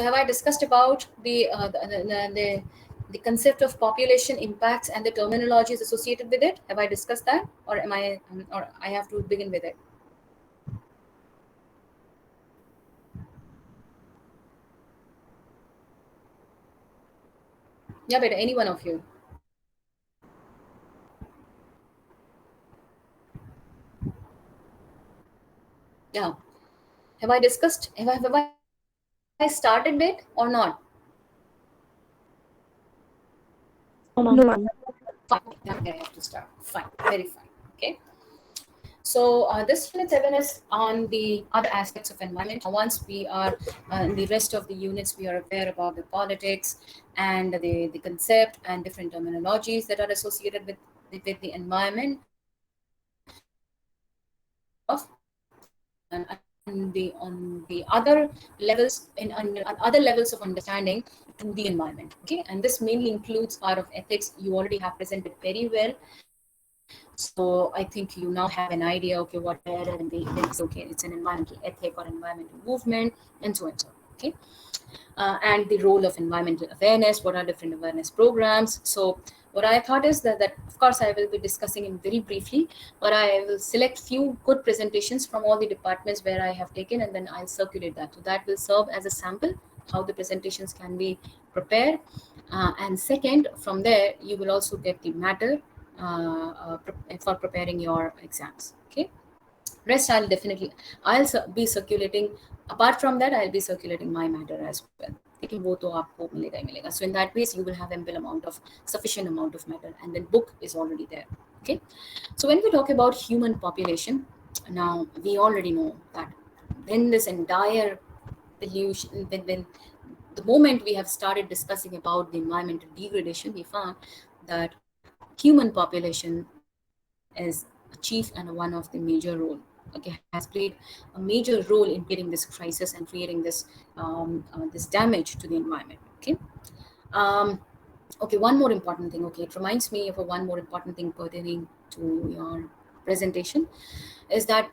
have I discussed about the concept of population impacts and the terminologies associated with it? Have I discussed that, or am I, or I have to begin with it? Yeah, better any one of you. Yeah. Have I discussed? Have I started it or not? No, ma'am. Fine. Then I have to start. Fine. Very fine. Okay. So this unit 7 is on the other aspects of environment. Once we are in the rest of the units, we are aware about the politics and the concept and different terminologies that are associated with the environment. On the other levels in other levels of understanding to the environment. Okay, and this mainly includes part of ethics. You already have presented very well. So I think you now have an idea, okay, what where and they say, okay, it's an environmental ethic or environmental movement, and so on. Okay, and the role of environmental awareness, what are different awareness programs. So what I thought is that of course I will be discussing it very briefly, but I will select few good presentations from all the departments where I have taken, and then I'll circulate that. So that will serve as a sample how the presentations can be prepared. And second, from there you will also get the matter for preparing your exams. Okay, rest I'll be circulating. Apart from that, I'll be circulating my matter as well. लेकिन वो तो आपको मिलेगा ही मिलेगा. So in that ways you will have ample amount of sufficient amount of matter, and then book is already there. Okay, so when we talk about human population, now we already know that when this entire pollution, when the moment we have started discussing about the environmental degradation, we found that human population is a chief and one of the major role. Okay, has played a major role in creating this crisis and creating this damage to the environment. Okay. Um, okay, one more important thing. Okay, it reminds me of a one more important thing pertaining to your presentation, is that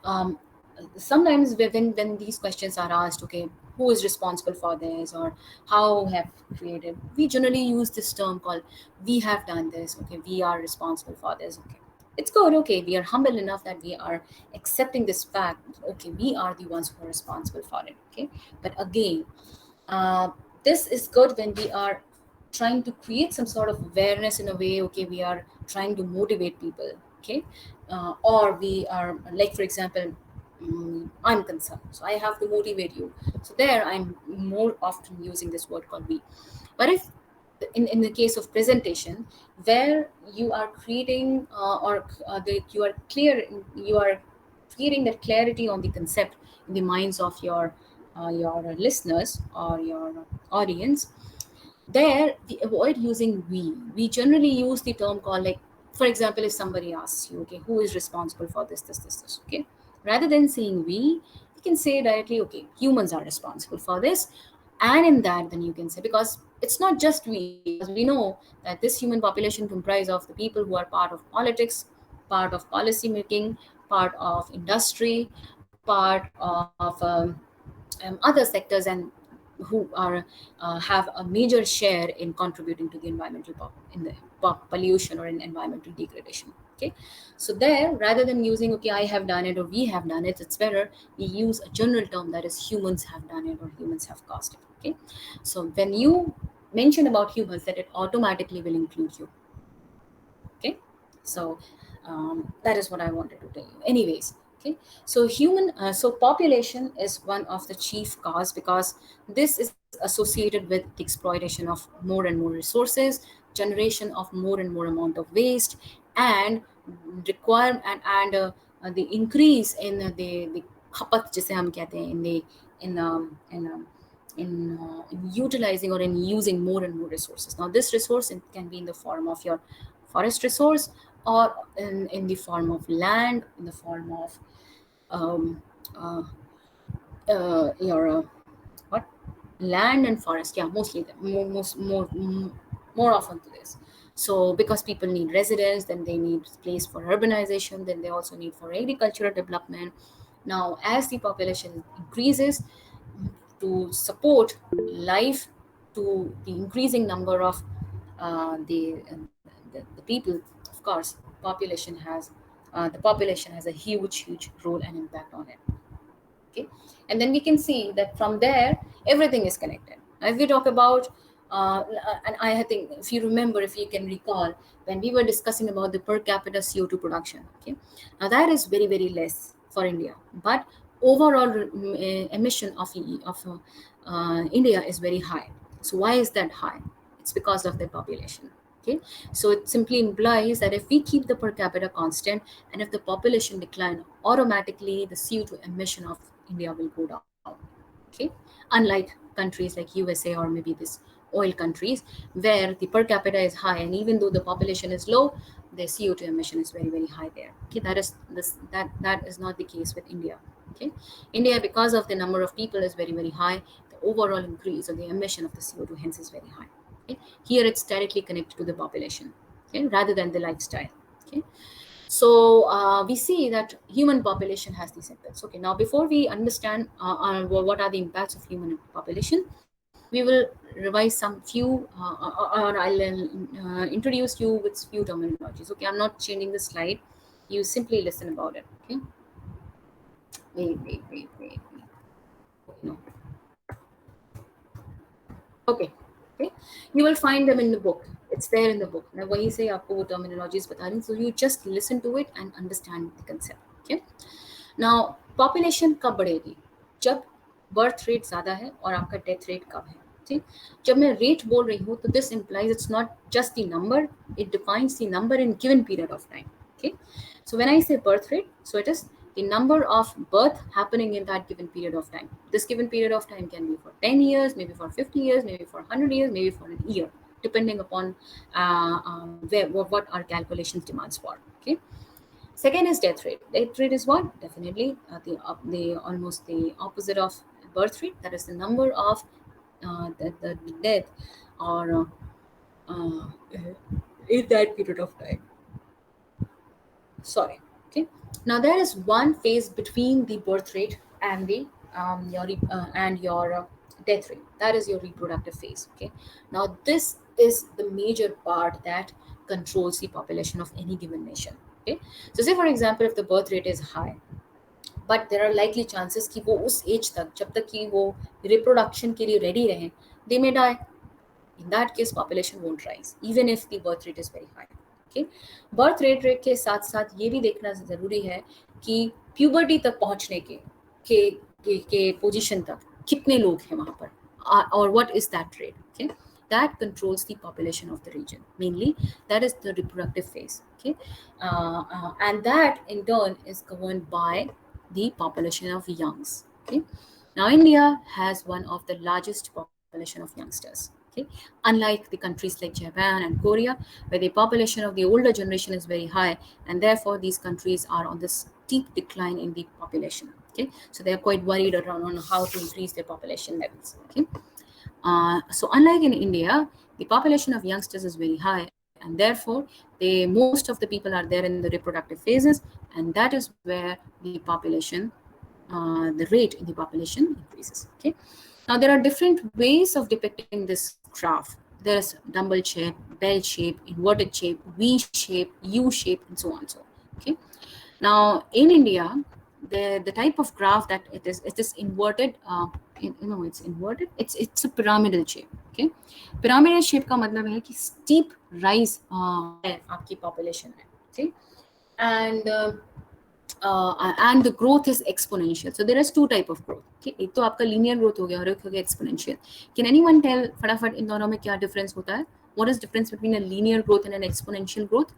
sometimes when these questions are asked, okay, who is responsible for this, or how have created, we generally use this term called we have done this. Okay, we are responsible for this. Okay, it's good. Okay, we are humble enough that we are accepting this fact. Okay, we are the ones who are responsible for it. Okay, but again, uh, this is good when we are trying to create some sort of awareness in a way. Okay, we are trying to motivate people. Okay, or we are, like for example, I'm concerned, so I have to motivate you. So there I'm more often using this word called we. But if in the case of presentation, where you are creating you are clear, you are creating that clarity on the concept in the minds of your listeners or your audience, there we avoid using we generally use the term called, like for example, if somebody asks you, okay, who is responsible for this, okay, rather than saying we can say directly, okay, humans are responsible for this. And in that, then you can say, because it's not just we, because we know that this human population comprise of the people who are part of politics, part of policy making, part of industry, part of other sectors, and who are have a major share in contributing to the in the pollution or in environmental degradation. Okay, so there, rather than using, okay, I have done it or we have done it, it's better we use a general term, that is humans have done it or humans have caused it. Okay, so when you mention about humans, that it automatically will include you. Okay, so that is what I wanted to tell you anyways. Okay, so so population is one of the chief cause, because this is associated with the exploitation of more and more resources, generation of more and more amount of waste, and require the increase in the khapat जिसे हम कहते हैं, in in in utilizing or in using more and more resources. Now this resource, it can be in the form of your forest resource, or in the form of land, in the form of um, uh, your what land and forest. Yeah, mostly more often to this. So because people need residence, then they need place for urbanization, then they also need for agricultural development. Now as the population increases, to support life to the increasing number of the people. Of course, the population has a huge role and impact on it. Okay, and then we can see that from there everything is connected. Now, if we talk about and I think, if you remember, if you can recall, when we were discussing about the per capita CO2 production, okay, now that is very less for India, but overall emission of India is very high. So why is that high? It's because of the population. Okay, so it simply implies that if we keep the per capita constant and if the population decline, automatically the CO2 emission of India will go down. Okay, unlike countries like USA or maybe this oil countries where the per capita is high and even though the population is low, the CO2 emission is very high there. Okay, that is not the case with India. Okay, India, because of the number of people, is very high. The overall increase of the emission of the CO2 hence is very high. Okay, here it's directly connected to the population, okay, rather than the lifestyle. Okay, so we see that human population has these impacts. Okay, now before we understand what are the impacts of human population, we will revise some few or I'll introduce you with few terminologies. Okay, I'm not changing the slide. You simply listen about it. Okay, wait. No. Okay, you will find them in the book. It's there in the book. मैं वहीं से आपको वो terminologies बता रही हूँ. So you just listen to it and understand the concept. Okay. Now population कब बढ़ेगी? जब birth rate ज़्यादा है और आपका death rate कम है. ठीक. जब मैं rate बोल रही हूँ, तो this implies it's not just the number. It defines the number in given period of time. Okay. So when I say birth rate, so it is the number of birth happening in that given period of time. This given period of time can be for 10 years, maybe for 50 years, maybe for 100 years, maybe for a year, depending upon what our calculations demands for. Okay. Second is death rate. Death rate is what? Definitely the almost the opposite of birth rate. That is the number of the death or in that period of time. Sorry. Okay. Now there is one phase between the birth rate and the your death rate. That is your reproductive phase. Okay. Now this is the major part that controls the population of any given nation. Okay. So say for example, if the birth rate is high, but there are likely chances कि वो उस as तक, जब तक कि वो reproduction के लिए रेडी रहें, they may die. In that case, population won't rise, even if the birth rate is very high. Okay, birth rate के साथ साथ ये भी देखना जरूरी है कि प्यूबर्टी तक पहुंचने के पोजीशन तक कितने लोग हैं वहां पर, or what is that rate. Okay, that controls the population of the region. Mainly, that is the reproductive phase. Okay, and that in turn is governed by the population of youngs. Okay, now India has one of the largest population of youngsters. Okay, unlike the countries like Japan and Korea, where the population of the older generation is very high, and therefore these countries are on this steep decline in the population. Okay, so they are quite worried around on how to increase their population levels. Okay, so unlike in India, the population of youngsters is very high, and therefore most of the people are there in the reproductive phases, and that is where the population, the rate in the population increases. Okay, now there are different ways of depicting this graph. There's dumbbell shape, bell shape, inverted shape, V shape, U shape, and so on. So, okay. Now in India, the type of graph that it is inverted. It's inverted. It's a pyramidal shape. Okay, pyramidal shape का मतलब है कि steep rise है आपकी population में. Okay, and the growth is exponential. So there is two type of growth. Okay, एक तो आपका linear growth हो गया और एक हो गया exponential. Can anyone tell फटाफट इन दोनों में क्या difference होता है? What is difference between a linear growth and an exponential growth?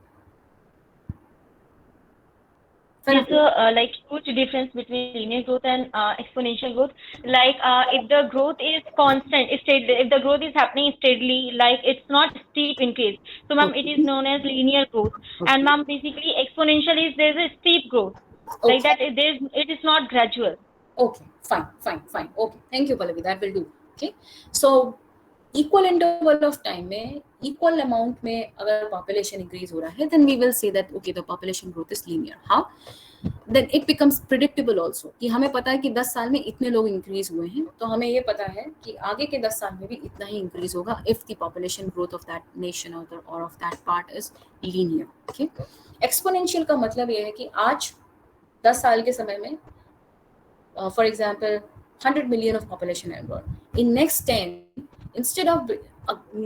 There's like huge difference between linear growth and exponential growth. Like if the growth is constant, if the growth is happening steadily, like it's not steep increase. So ma'am, it is known as linear growth. Okay. And ma'am, basically exponential is there's a steep growth. Okay. Like that, it is not gradual. Okay, fine. Okay, thank you, Pallavi. That will do. Okay, so equal interval of time में equal amount में अगर population increase हो रहा है, then we will say that okay, the population growth is linear. How? then it becomes predictable also कि हमें पता है कि 10 साल में इतने लोग इंक्रीज हुए हैं, तो हमें ये पता है कि आगे के 10 साल में भी इतना ही इंक्रीज होगा if the population growth of that nation or of that part is linear. Okay, exponential का मतलब ये है कि आज 10 साल के समय में for example 100 million of population are born. In next 10, instead of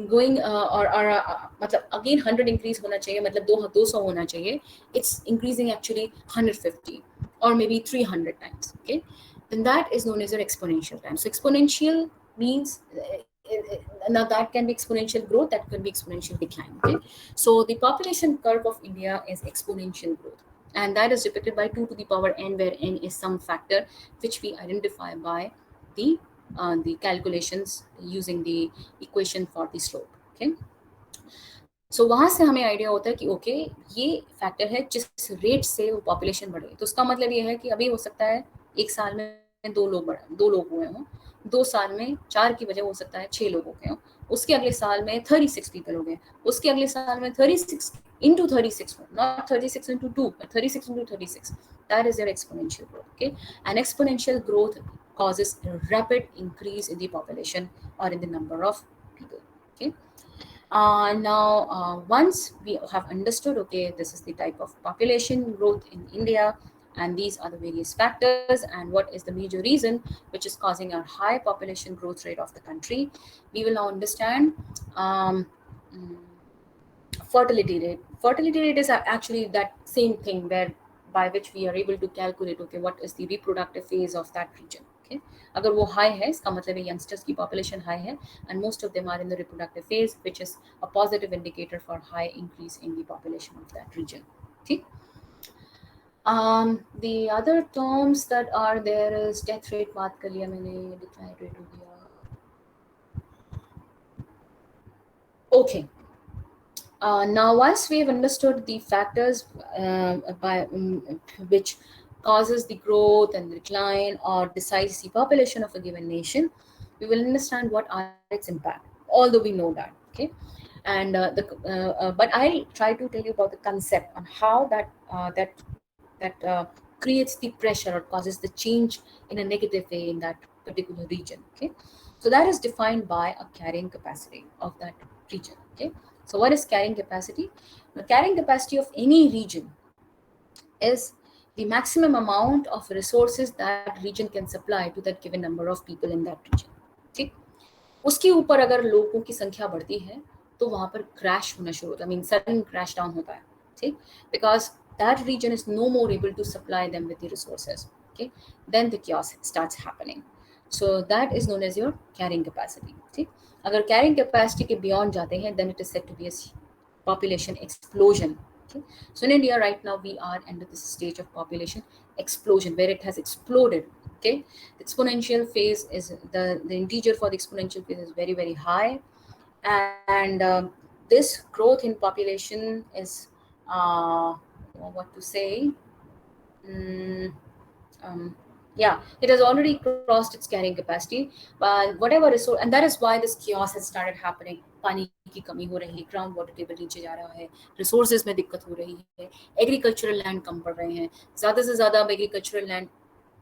going मतलब again 100 increase होना चाहिए, मतलब 200 होना चाहिए, it's increasing actually 150 or maybe 300 times. Okay, then that is known as your exponential time. So exponential means now that can be exponential growth, that can be exponential decline. Okay, so the population curve of India is exponential growth, and that is depicted by 2 to the power n, where n is some factor which we identify by the calculations using the equation for the slope. Okay, so वहाँ से हमें idea होता है कि okay ये factor है जिस rate से वो पॉपुलेशन बढ़े, तो उसका मतलब ये है कि अभी हो सकता है एक साल में 2 लोग हुए हों, 2 साल में 4 की वजह हो सकता है 6 लोग हो गए हों, उसके अगले साल में 36 पीपल हो गए, उसके अगले साल में 36 into 36, not 36 into 2, but 36 into 36. That is your exponential growth. Okay, and exponential growth causes a rapid increase in the population or in the number of people. Okay, now once we have understood, okay, this is the type of population growth in India, and these are the various factors and what is the major reason which is causing a high population growth rate of the country, we will now understand fertility rate. Fertility rate is actually that same thing where by which we are able to calculate, okay, what is the reproductive phase of that region. Okay, अगर वो high है, इसका मतलब है youngsters की population high है, and most of them are in the reproductive phase, which is a positive indicator for high increase in the population of that region. Okay. The other terms that are there is death rate बात कर लिया मैंने, decline rate हो गया. Okay. Now, once we have understood the factors which causes the growth and decline or decides the population of a given nation, we will understand what are its impact. Although we know that, okay, and but I'll try to tell you about the concept on how that creates the pressure or causes the change in a negative way in that particular region. Okay, so that is defined by a carrying capacity of that region. Okay, so what is carrying capacity? The carrying capacity of any region is the maximum amount of resources that region can supply to that given number of people in that region. ठीक, उसके ऊपर अगर लोगों की संख्या बढ़ती है तो वहां पर क्रैश होना शुरू होता है, मीन सडन क्रैश डाउन होता है. ठीक, because that region is no more able to supply them with the resources. Okay, then the chaos starts happening. So that is known as your carrying capacity. ठीक, अगर carrying capacity के beyond जाते हैं, then it is said to be a population explosion. Okay, so in India right now we are under this stage of population explosion where it has exploded. Okay, the exponential phase is the integer for the exponential phase is very very high, and this growth in population is what to say, mm, yeah, it has already crossed its carrying capacity, but whatever resource, and that is why this chaos has started happening. पानी की कमी हो रही है, ground water table नीचे जा रहा है, रिसोर्सेज में दिक्कत हो रही है, एग्रीकल्चरल लैंड कम पड़ रहे हैं, ज़्यादा से ज़्यादा एग्रीकल्चरल लैंड,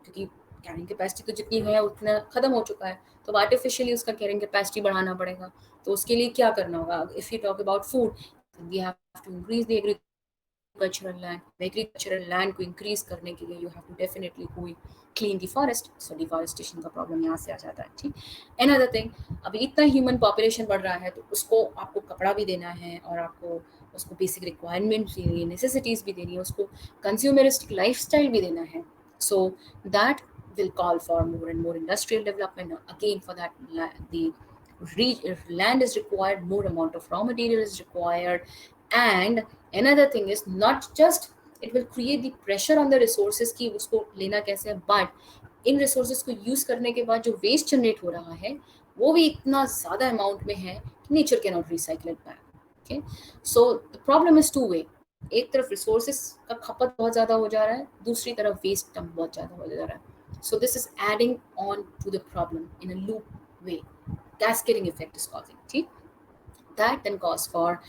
क्योंकि कैरिंग कैपेसिटी तो जितनी है उतना ख़त्म हो चुका है, तो आर्टिफिशियली उसका कैरिंग कैपेसिटी बढ़ाना पड़ेगा. तो उसके लिए क्या करना होगा? If you talk about food, we have to increase the agricultural land को इंक्रीज करने के लिए you have to definitely clean the forest. So deforestation का प्रॉब्लम यहाँ से आ जाता है. ठीक, अनदर थिंग, अभी इतना ह्यूमन पॉपुलेशन बढ़ रहा है तो उसको आपको कपड़ा भी देना है और आपको उसको बेसिक रिक्वायरमेंट्स भी देनी है, नेसेसिटीज़ भी देनी है, उसको कंज्यूमरिस्टिक लाइफस्टाइल भी देना है. So that will call for more and more industrial development. Again, for that, the land is required, more amount of raw material is required, and another thing is not just it will create the pressure on the resources कि उसको लेना कैसे है, but in resources को use करने के बाद जो waste generate हो रहा है वो भी इतना ज़्यादा amount में है कि nature cannot recycle it back. Okay, so the problem is two way. एक तरफ resources का खपत बहुत ज़्यादा हो जा रहा है, दूसरी तरफ waste dump बहुत ज़्यादा हो जा रहा है. So this is adding on to the problem in a loop way. Cascading effect is causing. ठीक? That then cause for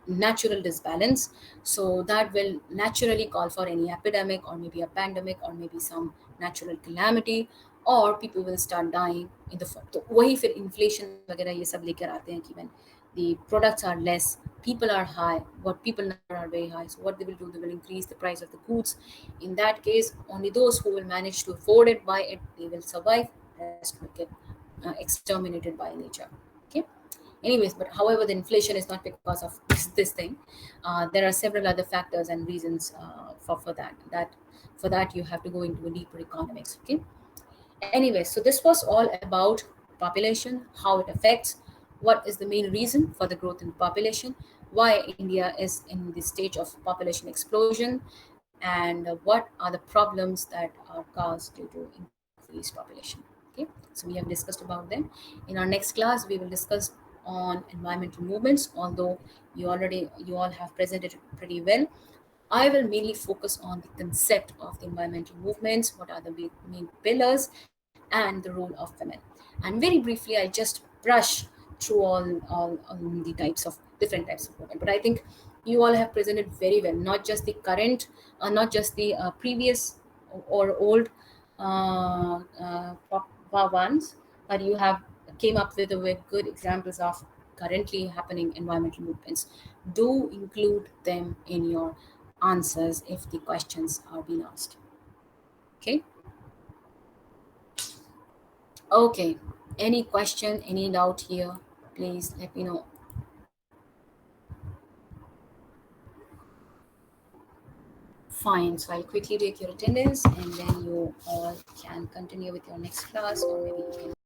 natural disbalance. So that will naturally call for any epidemic, or maybe a pandemic, or maybe some natural calamity, or people will start dying in the form. तो वही फिर inflation वगैरह ये सब लेकर आते हैं कि when the products are less, people are high, what people number are very high, so what they will do, they will increase the price of the goods. In that case, only those who will manage to afford it, buy it, they will survive. Rest will get exterminated by nature. Okay. Anyways, but however, the inflation is not because of this thing. There are several other factors and reasons for that you have to go into a deeper economics. Okay. Anyway, so this was all about population, how it affects, what is the main reason for the growth in population, why India is in the stage of population explosion, and what are the problems that are caused due to increased population. Okay, so we have discussed about them. In our next class, we will discuss on environmental movements. Although you all have presented it pretty well, I will mainly focus on the concept of the environmental movements, what are the main pillars, and the role of women. And very briefly, I just brush through all the types of different types of movement. But I think you all have presented very well, not just the current, not just the previous or old ones, but you have came up with good examples of currently happening environmental movements. Do include them in your answers if the questions are being asked. Okay. Okay. Any question, any doubt here? Please let me know. Fine. So I'll quickly take your attendance, and then you all can continue with your next class, or maybe you can